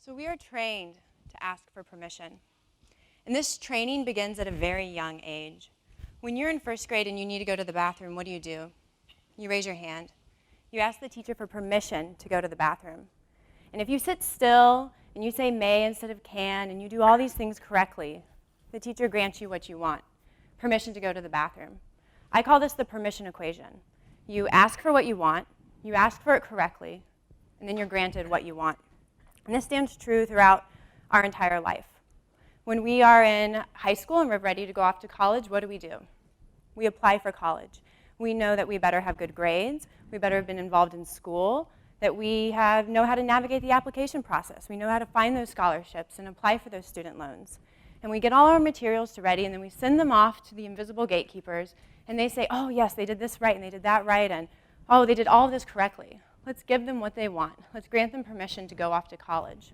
So we are trained to ask for permission. And this training begins at a very young age. When you're in first grade and you need to go to the bathroom, what do? You raise your hand. You ask the teacher for permission to go to the bathroom. And if you sit still and you say may instead of can and you do all these things correctly, the teacher grants you what you want, permission to go to the bathroom. I call this the permission equation. You ask for what you want, you ask for it correctly, and then you're granted what you want. And this stands true throughout our entire life. When we are in high school and we're ready to go off to college, what do? We apply for college. We know that we better have good grades, we better have been involved in school, that we know how to navigate the application process. We know how to find those scholarships and apply for those student loans. And we get all our materials to ready, and then we send them off to the invisible gatekeepers, and they say, oh, yes, they did this right, and they did that right, and oh, they did all of this correctly. Let's give them what they want. Let's grant them permission to go off to college.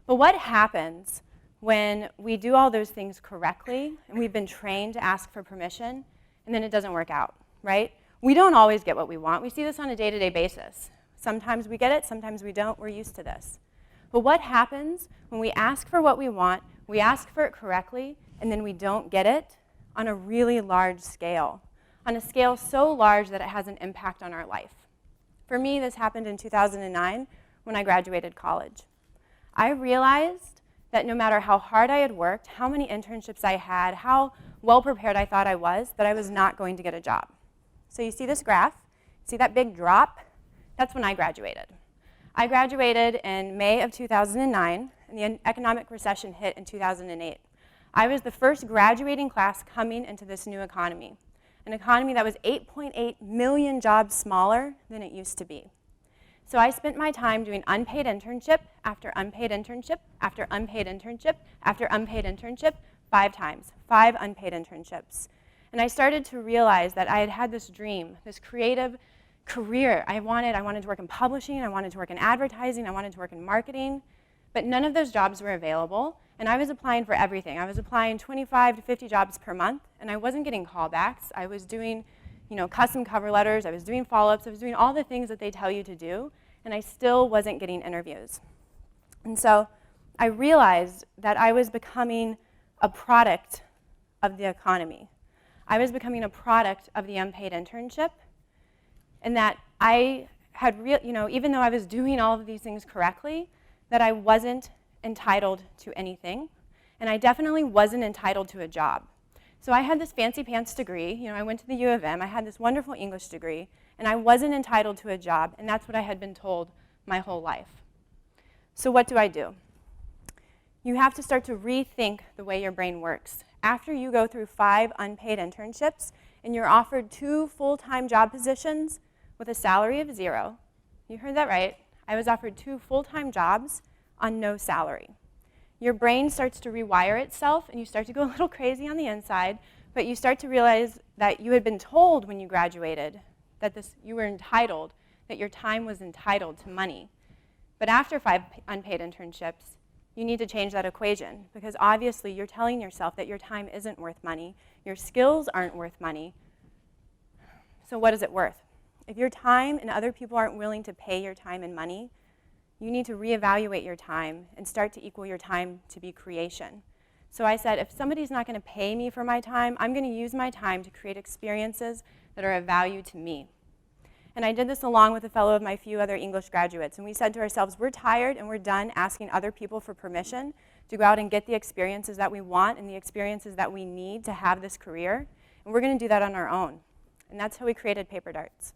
But what happens when we do all those things correctly, and we've been trained to ask for permission, and then it doesn't work out, right? We don't always get what we want. We see this on a day-to-day basis. Sometimes we get it, sometimes we don't. We're used to this. But what happens when we ask for what we want, we ask for it correctly, and then we don't get it on a really large scale, on a scale so large that it has an impact on our life? For me, this happened in 2009 when I graduated college. I realized that no matter how hard I had worked, how many internships I had, how well prepared I thought I was not going to get a job. So you see this graph, see that big drop? That's when I graduated. I graduated in May of 2009, and the economic recession hit in 2008. I was the first graduating class coming into this new economy, an economy that was 8.8 million jobs smaller than it used to be. So I spent my time doing unpaid internship after unpaid internship after unpaid internship after unpaid internship 5 times, 5 unpaid internships. And I started to realize that I had had this dream, this creative career. I wanted to work in publishing, I wanted to work in advertising, I wanted to work in marketing, but none of those jobs were available, and I was applying for everything. I was applying 25 to 50 jobs per month, and I wasn't getting callbacks. I was doing, custom cover letters, I was doing follow-ups, I was doing all the things that they tell you to do, and I still wasn't getting interviews. And so I realized that I was becoming a product of the economy. I was becoming a product of the unpaid internship, and that I had, even though I was doing all of these things correctly, that I wasn't entitled to anything, and I definitely wasn't entitled to a job. So I had this fancy pants degree, I went to the U of M, I had this wonderful English degree, and I wasn't entitled to a job, and that's what I had been told my whole life. So what do? You have to start to rethink the way your brain works. After you go through 5 unpaid internships, and you're offered 2 full-time job positions with a salary of 0, you heard that right, I was offered 2 full-time jobs on no salary. Your brain starts to rewire itself, and you start to go a little crazy on the inside, but you start to realize that you had been told when you graduated that you were entitled, that your time was entitled to money. But after 5 unpaid internships, you need to change that equation, because obviously you're telling yourself that your time isn't worth money, your skills aren't worth money. So what is it worth? If your time and other people aren't willing to pay your time and money, you need to reevaluate your time and start to equal your time to be creation. So I said, if somebody's not going to pay me for my time, I'm going to use my time to create experiences that are of value to me. And I did this along with a fellow of my few other English graduates. And we said to ourselves, we're tired and we're done asking other people for permission to go out and get the experiences that we want and the experiences that we need to have this career. And we're going to do that on our own. And that's how we created Paper Darts.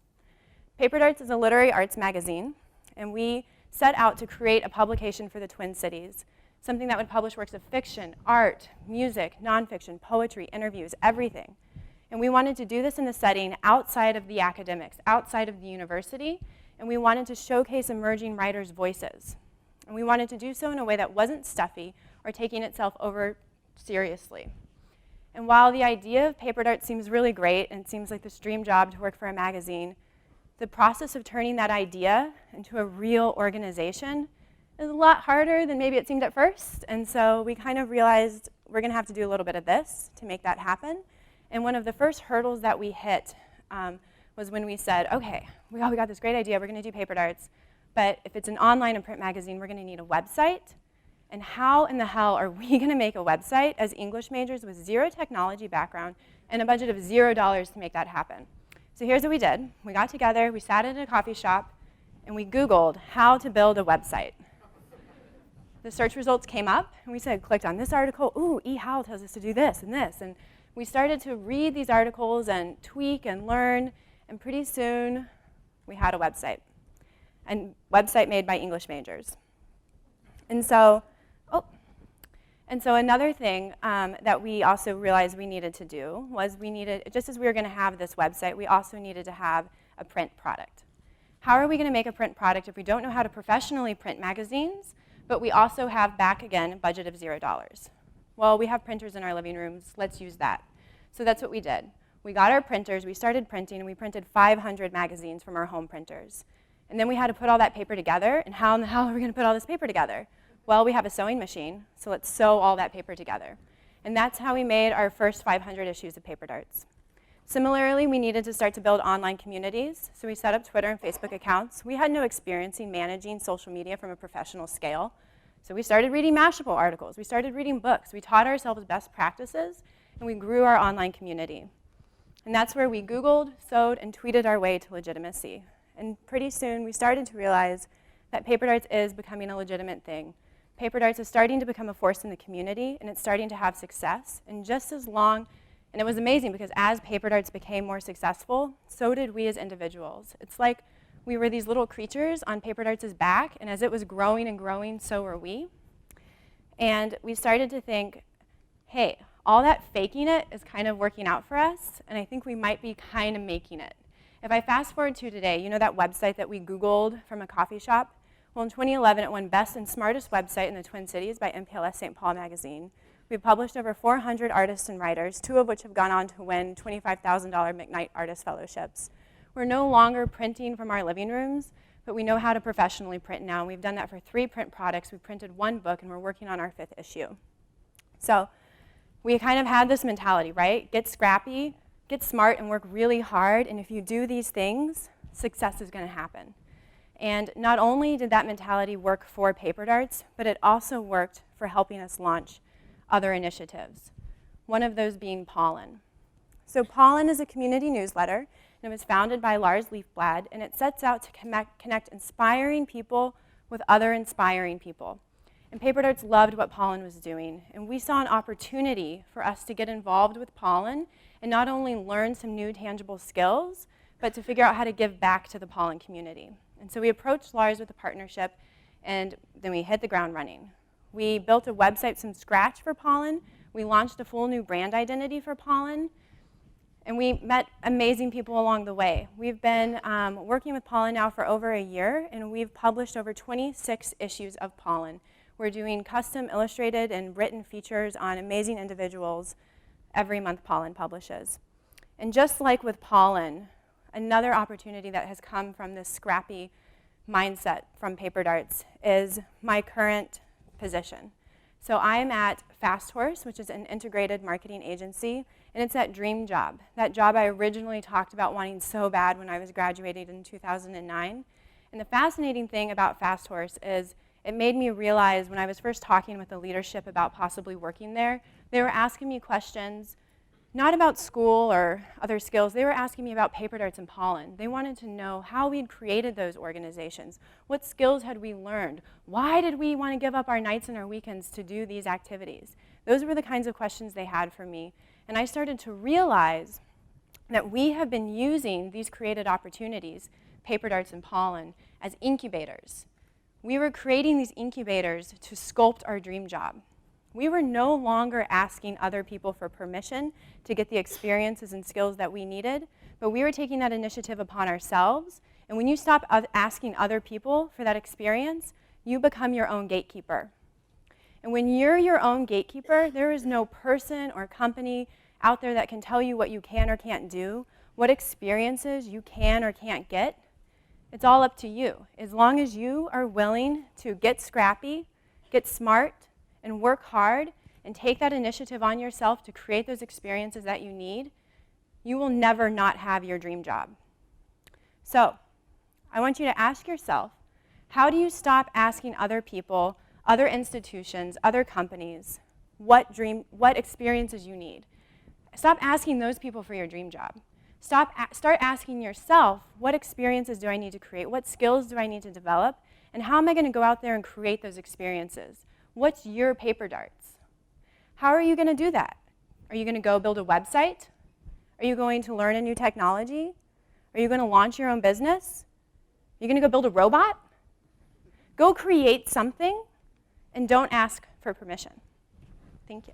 Paper Darts is a literary arts magazine, and we set out to create a publication for the Twin Cities, something that would publish works of fiction, art, music, nonfiction, poetry, interviews, everything. And we wanted to do this in the setting outside of the academics, outside of the university, and we wanted to showcase emerging writers' voices. And we wanted to do so in a way that wasn't stuffy or taking itself over seriously. And while the idea of Paper Darts seems really great and seems like this dream job to work for a magazine, the process of turning that idea into a real organization is a lot harder than maybe it seemed at first. And so we kind of realized we're going to have to do a little bit of this to make that happen. And one of the first hurdles that we hit was when we said, okay, we got this great idea, we're going to do Paper Darts, but if it's an online and print magazine, we're going to need a website. And how in the hell are we going to make a website as English majors with zero technology background and a budget of $0 to make that happen? So here's what we did. We got together, we sat in a coffee shop, and we Googled how to build a website. The search results came up, and we said, clicked on this article. Ooh, eHow tells us to do this and this. And we started to read these articles and tweak and learn, and pretty soon we had a website. A website made by English majors. And so another thing that we also realized we needed to do was just as we were going to have this website, we also needed to have a print product. How are we going to make a print product if we don't know how to professionally print magazines, but we also have, back again, a budget of $0? Well, we have printers in our living rooms. Let's use that. So that's what we did. We got our printers, we started printing, and we printed 500 magazines from our home printers. And then we had to put all that paper together, and how in the hell are we going to put all this paper together? Well, we have a sewing machine, so let's sew all that paper together. And that's how we made our first 500 issues of Paper Darts. Similarly, we needed to start to build online communities, so we set up Twitter and Facebook accounts. We had no experience in managing social media from a professional scale, so we started reading Mashable articles. We started reading books. We taught ourselves best practices, and we grew our online community. And that's where we Googled, sewed, and tweeted our way to legitimacy. And pretty soon, we started to realize that Paper Darts is becoming a legitimate thing. Paper Darts is starting to become a force in the community, and it's starting to have success. And just as long, and it was amazing because as Paper Darts became more successful, so did we as individuals. It's like we were these little creatures on Paper Darts' back, and as it was growing and growing, so were we. And we started to think, hey, all that faking it is kind of working out for us, and I think we might be kind of making it. If I fast forward to today, you know that website that we Googled from a coffee shop? Well, in 2011, it won Best and Smartest Website in the Twin Cities by MPLS St. Paul magazine. We've published over 400 artists and writers, 2 of which have gone on to win $25,000 McKnight Artist Fellowships. We're no longer printing from our living rooms, but we know how to professionally print now. We've done that for 3 print products. We printed 1 book, and we're working on our 5th issue. So we kind of had this mentality, right? Get scrappy, get smart, and work really hard. And if you do these things, success is going to happen. And not only did that mentality work for Paper Darts, but it also worked for helping us launch other initiatives, one of those being Pollen. So Pollen is a community newsletter, and it was founded by Lars Leafblad, and it sets out to connect inspiring people with other inspiring people. And Paper Darts loved what Pollen was doing, and we saw an opportunity for us to get involved with Pollen and not only learn some new tangible skills, but to figure out how to give back to the Pollen community. And so we approached Lars with a partnership, and then we hit the ground running. We built a website from scratch for Pollen. We launched a full new brand identity for Pollen, and we met amazing people along the way. We've been working with Pollen now for over a year, and we've published over 26 issues of Pollen. We're doing custom illustrated and written features on amazing individuals every month Pollen publishes. And just like with Pollen, another opportunity that has come from this scrappy mindset from Paper Darts is my current position. So I'm at Fast Horse, which is an integrated marketing agency, and it's that dream job, that job I originally talked about wanting so bad when I was graduating in 2009. And the fascinating thing about Fast Horse is it made me realize when I was first talking with the leadership about possibly working there, they were asking me questions not about school or other skills. They were asking me about Paper Darts and Pollen. They wanted to know how we'd created those organizations. What skills had we learned? Why did we want to give up our nights and our weekends to do these activities? Those were the kinds of questions they had for me. And I started to realize that we have been using these created opportunities, Paper Darts and Pollen, as incubators. We were creating these incubators to sculpt our dream job. We were no longer asking other people for permission to get the experiences and skills that we needed, but we were taking that initiative upon ourselves. And when you stop asking other people for that experience, you become your own gatekeeper. And when you're your own gatekeeper, there is no person or company out there that can tell you what you can or can't do, what experiences you can or can't get. It's all up to you. As long as you are willing to get scrappy, get smart, and work hard, and take that initiative on yourself to create those experiences that you need, you will never not have your dream job. So I want you to ask yourself, How do you stop asking other people, other institutions, other companies, what experiences you need? Stop asking those people for your dream job. Start asking yourself, what experiences do I need to create? What skills do I need to develop? And how am I going to go out there and create those experiences? What's your paper darts? How are you going to do that? Are you going to go build a website? Are you going to learn a new technology? Are you going to launch your own business? Are you going to go build a robot? Go create something and don't ask for permission. Thank you.